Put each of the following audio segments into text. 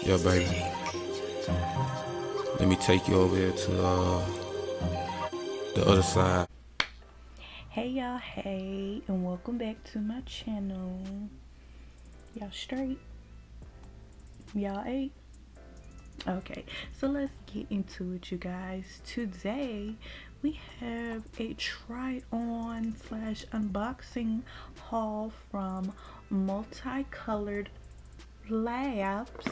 Yo, baby, let me take you over here to the other side. Hey y'all, hey, and welcome back to my channel. Y'all straight? Y'all ate? Okay, so let's get into it, you guys. Today we have a try-on slash unboxing haul from Multicolored Labs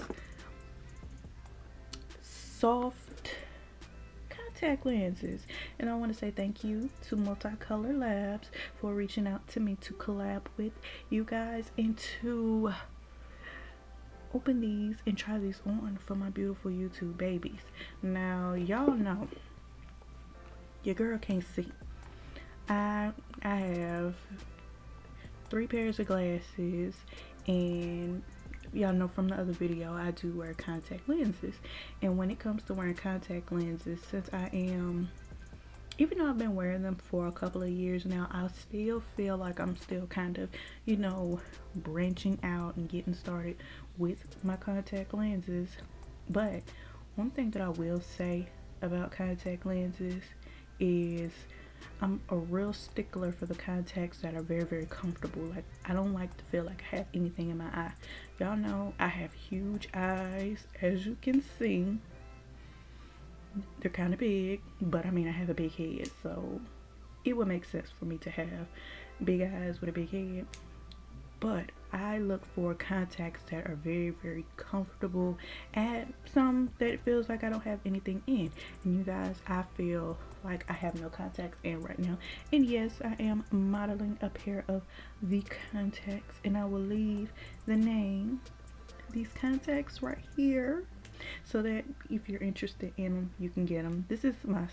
soft contact lenses, and I want to say thank you to Multicolor Labs for reaching out to me to collab with you guys and to open these and try these on for my beautiful YouTube babies. Now y'all know your girl can't see. I have 3 pairs of glasses, and y'all know from the other video I do wear contact lenses. And when it comes to wearing contact lenses, since even though I've been wearing them for a couple of years now, I still feel like I'm still kind of, you know, branching out and getting started with my contact lenses. But one thing that I will say about contact lenses is I'm a real stickler for the contacts that are very, very comfortable. Like, I don't like to feel like I have anything in my eye. Y'all know I have huge eyes, as you can see. They're kind of big, but I mean, I have a big head, so it would make sense for me to have big eyes with a big head. But I look for contacts that are very, very comfortable, and some that it feels like I don't have anything in. And you guys, I feel like I have no contacts in right now. And yes, I am modeling a pair of the contacts, and I will leave the name of these contacts right here, so that if you're interested in them, you can get them. This is my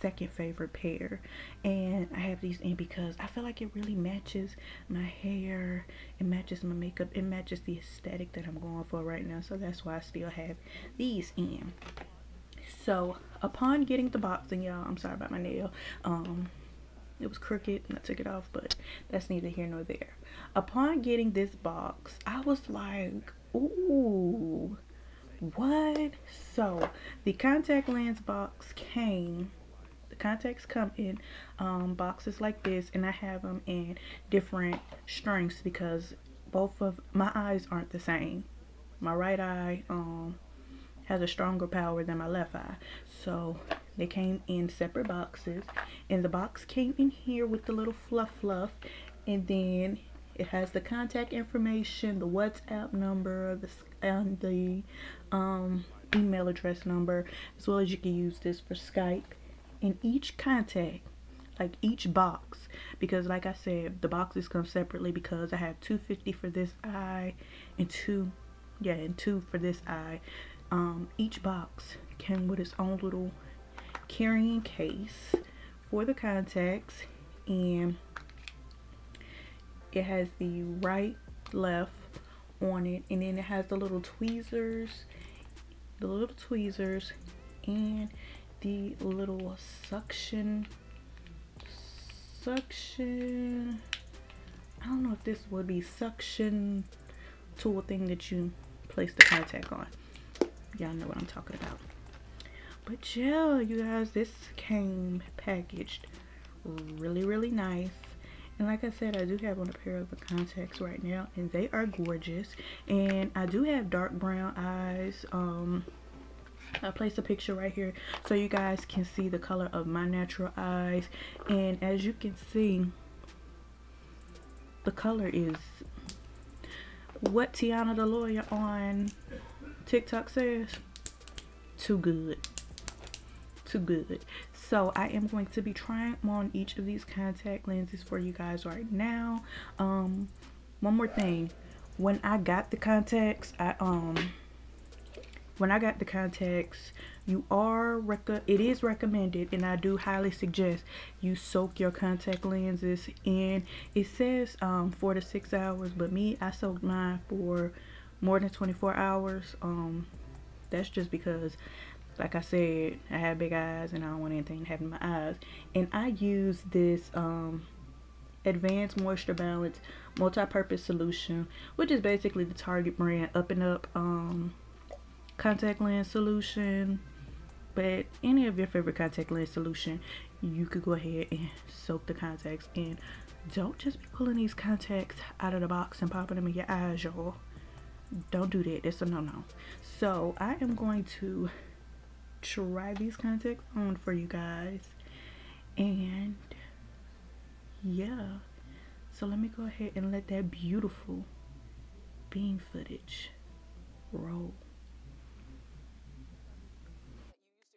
second favorite pair, and I have these in because I feel like it really matches my hair, it matches my makeup, it matches the aesthetic that I'm going for right now. So that's why I still have these in. So upon getting the box, and y'all, I'm sorry about my nail, it was crooked and I took it off, but that's neither here nor there. Upon getting this box, I was like, ooh, what? So the contact lens box came, the contacts come in boxes like this, and I have them in different strengths because both of my eyes aren't the same. My right eye has a stronger power than my left eye, so they came in separate boxes, and the box came in here with the little fluff, and then it has the contact information, the WhatsApp number, and the email address number, as well as you can use this for Skype. In each contact, like each box, because like I said, the boxes come separately because I have 250 for this eye and two for this eye. Each box came with its own little carrying case for the contacts, and it has the right, left on it, and then it has the little tweezers, and the little suction. I don't know if this would be suction tool thing that you place the contact on. Y'all know what I'm talking about. But yeah, you guys, this came packaged really, really nice. And like I said, I do have on a pair of the contacts right now, and they are gorgeous. And I do have dark brown eyes. I placed a picture right here so you guys can see the color of my natural eyes. And as you can see, the color is what Tiana the lawyer on TikTok says, too good. Too good. So I am going to be trying on each of these contact lenses for you guys right now. One more thing, when I got the contacts, it is recommended, and I do highly suggest you soak your contact lenses in. It says 4 to 6 hours, but I soaked mine for more than 24 hours. That's just because, like I said, I have big eyes and I don't want anything to happen to my eyes. And I use this Advanced Moisture Balance Multi-Purpose Solution, which is basically the Target brand Up and Up contact lens solution. But any of your favorite contact lens solution, you could go ahead and soak the contacts in. Don't just be pulling these contacts out of the box and popping them in your eyes, y'all. Don't do that. That's a no-no. So I am going to try these contacts on for you guys, and yeah, so let me go ahead and let that beautiful beam footage roll.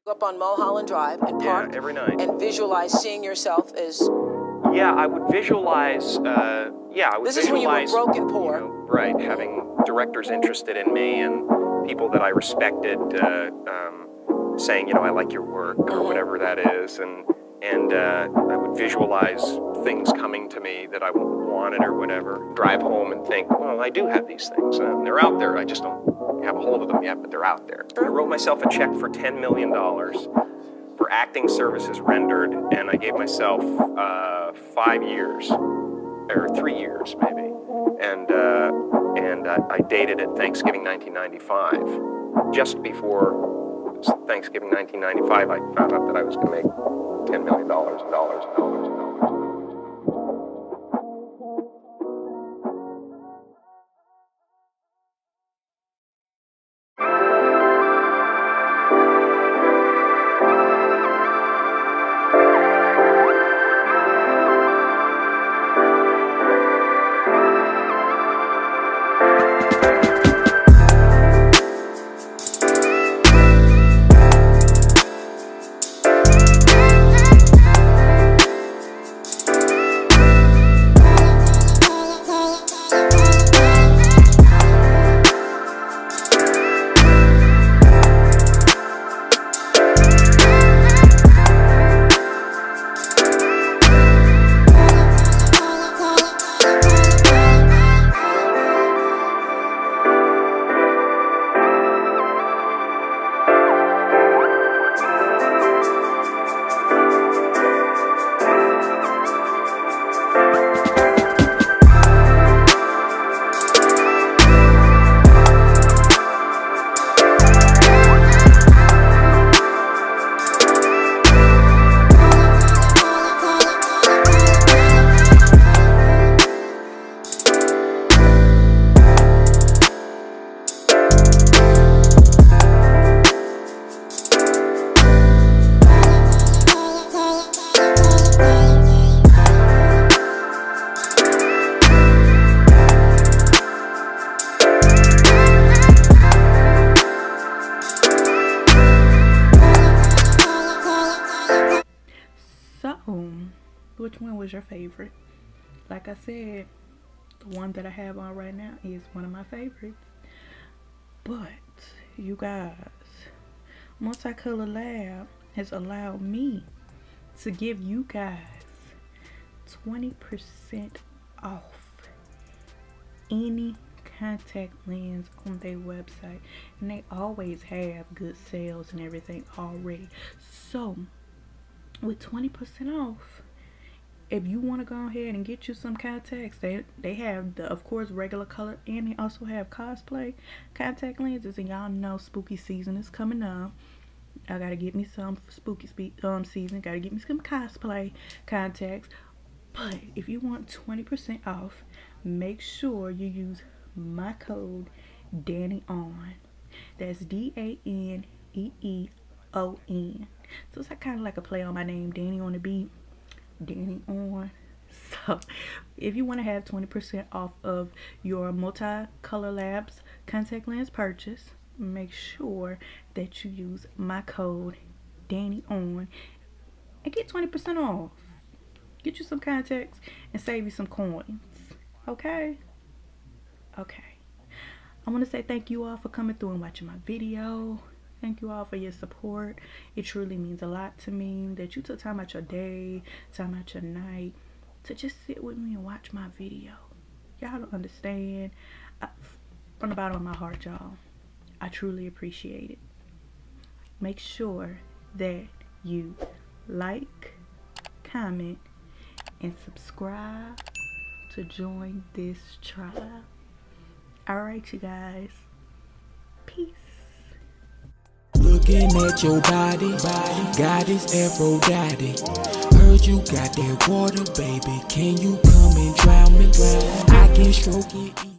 Go up on Mulholland Drive and park every night and visualize seeing yourself as... Yeah, I would visualize, This is when you were broke and poor. You know, right, having directors interested in me and people that I respected saying, you know, I like your work or whatever that is, and I would visualize things coming to me that I wanted or whatever. Drive home and think, well, I do have these things. They're out there. I just don't have a hold of them yet, but they're out there. I wrote myself a check for $10 million for acting services rendered, and I gave myself 5 years, or 3 years maybe, and I dated it Thanksgiving 1995. Just before Thanksgiving 1995, I found out that I was going to make $10 million. Which one was your favorite? Like I said, the one that I have on right now is one of my favorites. But you guys, Multicolorlab has allowed me to give you guys 20% off any contact lens on their website, and they always have good sales and everything already. So with 20% off, if you want to go ahead and get you some contacts, they have the, of course, regular color, and they also have cosplay contact lenses. And y'all know spooky season is coming up. I gotta get me some spooky season. Gotta get me some cosplay contacts. But if you want 20% off, make sure you use my code DANEEON. That's DANEEON. So it's kind of like a play on my name, Danny on the beat. DaneeOn. So if you want to have 20% off of your Multicolorlabs contact lens purchase, make sure that you use my code DaneeOn and get 20% off. Get you some contacts and save you some coins. Okay? Okay. I want to say thank you all for coming through and watching my video. Thank you all for your support. It truly means a lot to me that you took time out your day, time out your night to just sit with me and watch my video. Y'all don't understand. From the bottom of my heart, y'all, I truly appreciate it. Make sure that you like, comment, and subscribe to join this tribe. Alright, you guys. Peace. Looking at your body, goddess Aphrodite. Heard you got that water, baby. Can you come and drown me? I can stroke it.